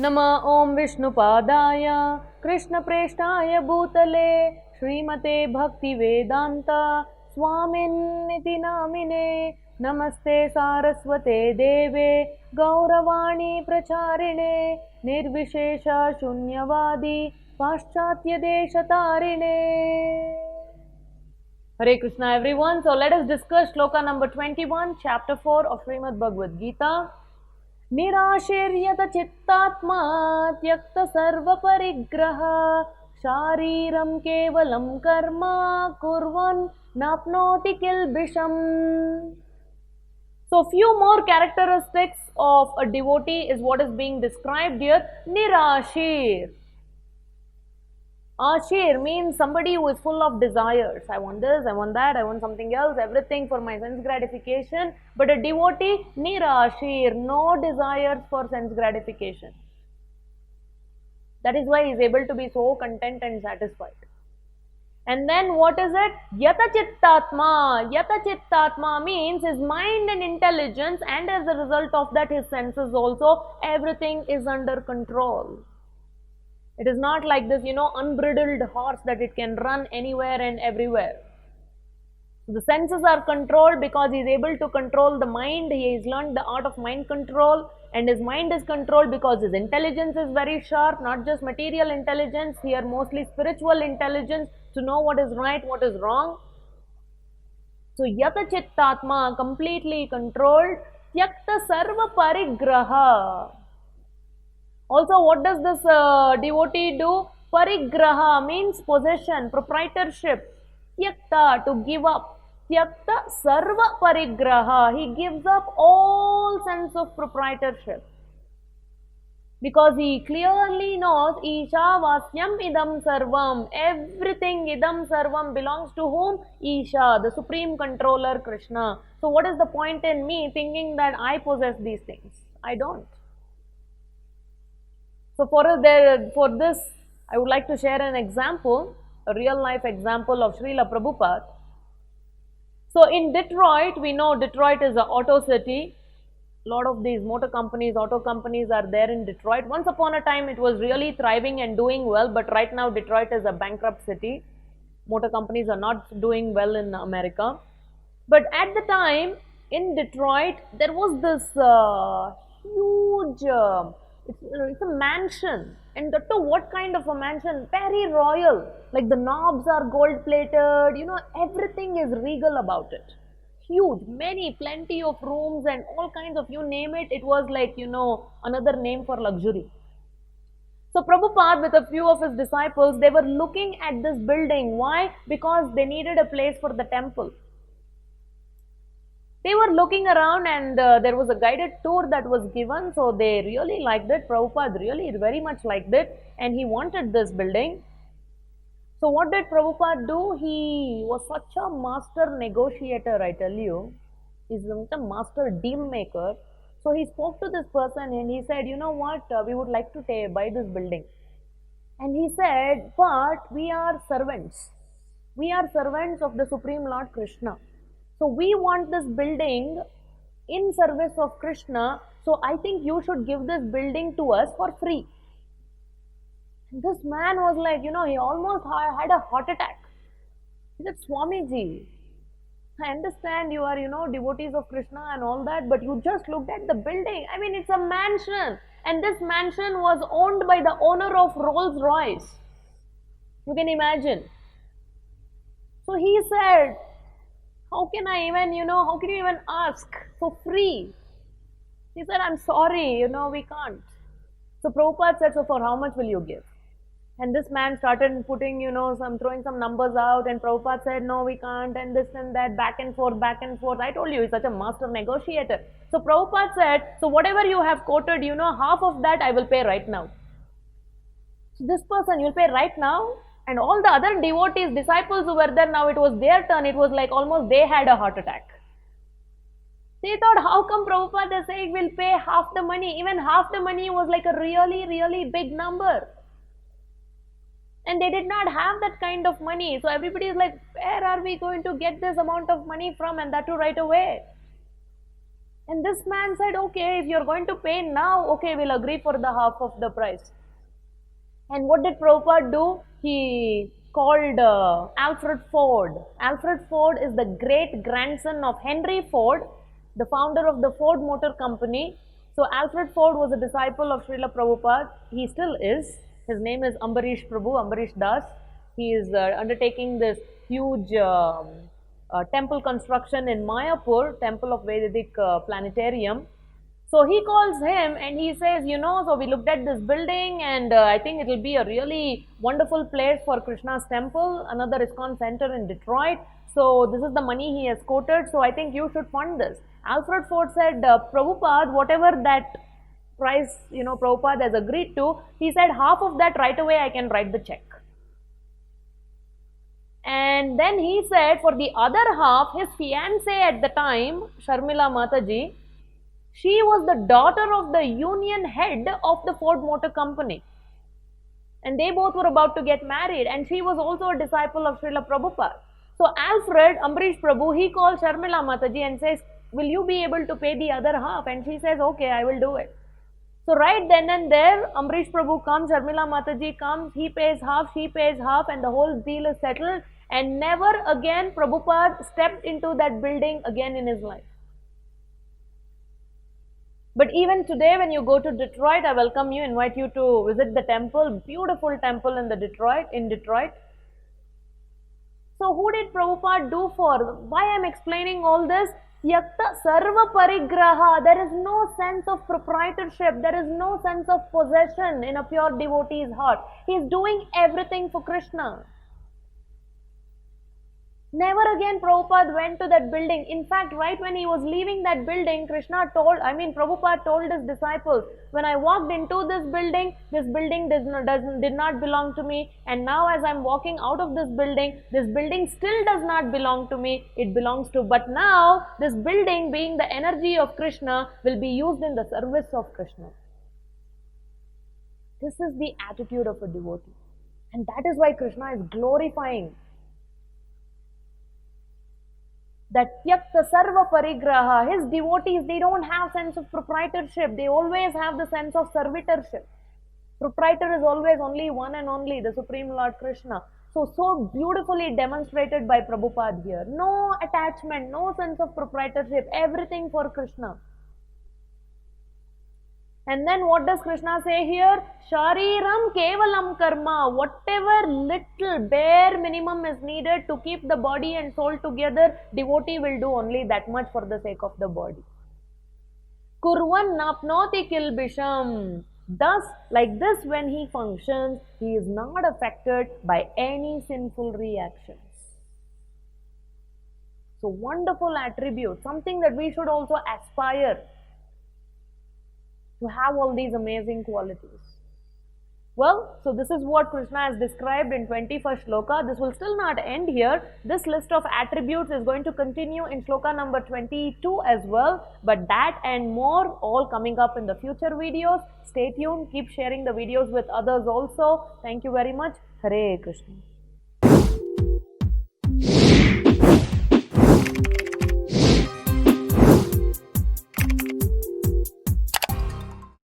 नमः ॐ विष्णुपादाय कृष्णप्रेष्ठाय भूतले श्रीमते भक्तिवेदान्त स्वामिन्निति नामिने नमस्ते सारस्वते देवे गौरवाणी प्रचारिणे निर्विशेष शून्यवादी पाश्चात्यदेशतारिणे. Hare Krishna everyone. So let us discuss shloka number 21, chapter 4 of Srimad Bhagavad Gita. निराशीर्यत चित्तात्मा त्यक्त सर्व परिग्रह शारीरं केवलं कर्म कुर्वन् नाप्नोति किल्बिषम्. So few more characteristics of a devotee is what is being described here. Nirashir. Ashir means somebody who is full of desires. I want this, I want that, I want something else, everything for my sense gratification. But a devotee, nirashir, no desires for sense gratification. That is why he is able to be so content and satisfied. And then what is it? Yata chittatma. Yata chittatma means his mind and intelligence, and as a result of that his senses also, everything is under control. It is not like this, unbridled horse that it can run anywhere and everywhere. The senses are controlled because he is able to control the mind. He has learned the art of mind control, and his mind is controlled because his intelligence is very sharp, not just material intelligence, here mostly spiritual intelligence to know what is right, what is wrong. So yata chittatma, completely controlled, tyakta sarva parigraha. Also, what does this devotee do? Parigraha means possession, proprietorship. Tyakta, to give up. Tyakta sarva parigraha. He gives up all sense of proprietorship. Because he clearly knows Isha Vasyam Idam Sarvam. Everything Idam Sarvam belongs to whom? Isha, the supreme controller Krishna. So what is the point in me thinking that I possess these things? I don't. So for this, I would like to share an example, a real life example of Srila Prabhupada. So in Detroit, we know Detroit is an auto city. A lot of these motor companies, auto companies are there in Detroit. Once upon a time, it was really thriving and doing well, but right now Detroit is a bankrupt city. Motor companies are not doing well in America. But at the time, in Detroit, there was this huge... It's a mansion, and that too, what kind of a mansion? Very royal, like the knobs are gold plated, everything is regal about it. Huge, plenty of rooms and all kinds of, you name it, it was like, another name for luxury. So Prabhupada with a few of his disciples, they were looking at this building. Why? Because they needed a place for the temple. They were looking around, and there was a guided tour that was given, so they really liked it. Prabhupada really very much liked it, and he wanted this building. So what did Prabhupada do? He was such a master negotiator, I tell you. He's a master deal maker. So he spoke to this person and he said, you know what, we would like to buy this building. And he said, but we are servants. We are servants of the Supreme Lord Krishna. So we want this building in service of Krishna. So I think you should give this building to us for free. And this man was like, he almost had a heart attack. He said, Swamiji, I understand you are, devotees of Krishna and all that, but you just looked at the building. I mean, it's a mansion. And this mansion was owned by the owner of Rolls Royce. You can imagine. So he said, how can you even ask for free? He said, I'm sorry, we can't. So Prabhupada said, so for how much will you give? And this man started putting, throwing some numbers out, and Prabhupada said, no, we can't, and this and that, back and forth. I told you, he's such a master negotiator. So Prabhupada said, so whatever you have quoted, half of that I will pay right now. So this person, you'll pay right now? And all the other devotees, disciples who were there, now it was their turn. It was like almost they had a heart attack. They thought, how come Prabhupada is saying we'll pay half the money? Even half the money was like a really, really big number. And they did not have that kind of money. So everybody is like, where are we going to get this amount of money from? And that too right away. And this man said, okay, if you're going to pay now, okay, we'll agree for the half of the price. And what did Prabhupada do? He called Alfred Ford. Alfred Ford is the great grandson of Henry Ford, the founder of the Ford Motor Company. So Alfred Ford was a disciple of Srila Prabhupada. He still is. His name is Ambarish Prabhu, Ambarish Das. He is undertaking this huge temple construction in Mayapur, Temple of Vedic Planetarium. So he calls him and he says, so we looked at this building and I think it will be a really wonderful place for Krishna's temple, another ISKCON center in Detroit. So this is the money he has quoted. So I think you should fund this. Alfred Ford said, Prabhupada, whatever that price, Prabhupada has agreed to, he said half of that right away I can write the check. And then he said for the other half, his fiancée at the time, Sharmila Mataji, she was the daughter of the union head of the Ford Motor Company. And they both were about to get married. And she was also a disciple of Srila Prabhupada. So Alfred, Ambarish Prabhu, he calls Sharmila Mataji and says, will you be able to pay the other half? And she says, okay, I will do it. So right then and there, Ambarish Prabhu comes, Sharmila Mataji comes, he pays half, she pays half, and the whole deal is settled. And never again Prabhupada stepped into that building again in his life. But even today, when you go to Detroit, I welcome you, invite you to visit the temple, beautiful temple in Detroit. So who did Prabhupada do for? Why I am explaining all this? Yakta sarva parigraha. There is no sense of proprietorship. There is no sense of possession in a pure devotee's heart. He is doing everything for Krishna. Never again Prabhupada went to that building. In fact, right when he was leaving that building, Prabhupada told his disciples, when I walked into this building did not belong to me. And now as I'm walking out of this building still does not belong to me. It belongs to, but now this building being the energy of Krishna will be used in the service of Krishna. This is the attitude of a devotee. And that is why Krishna is glorifying that tyakta sarva parigraha. His devotees, they don't have sense of proprietorship. They always have the sense of servitorship. Proprietor is always only one and only, the Supreme Lord Krishna. So beautifully demonstrated by Prabhupada here. No attachment, no sense of proprietorship, everything for Krishna. And then what does Krishna say here? Shariram kevalam karma. Whatever little bare minimum is needed to keep the body and soul together, devotee will do only that much for the sake of the body. Kurvan napnoti kilbisham. Thus, like this, when he functions, he is not affected by any sinful reactions. So wonderful attribute, something that we should also aspire to have all these amazing qualities. Well, so this is what Krishna has described in 21st shloka. This will still not end here. This list of attributes is going to continue in shloka number 22 as well. But that and more all coming up in the future videos. Stay tuned. Keep sharing the videos with others also. Thank you very much. Hare Krishna.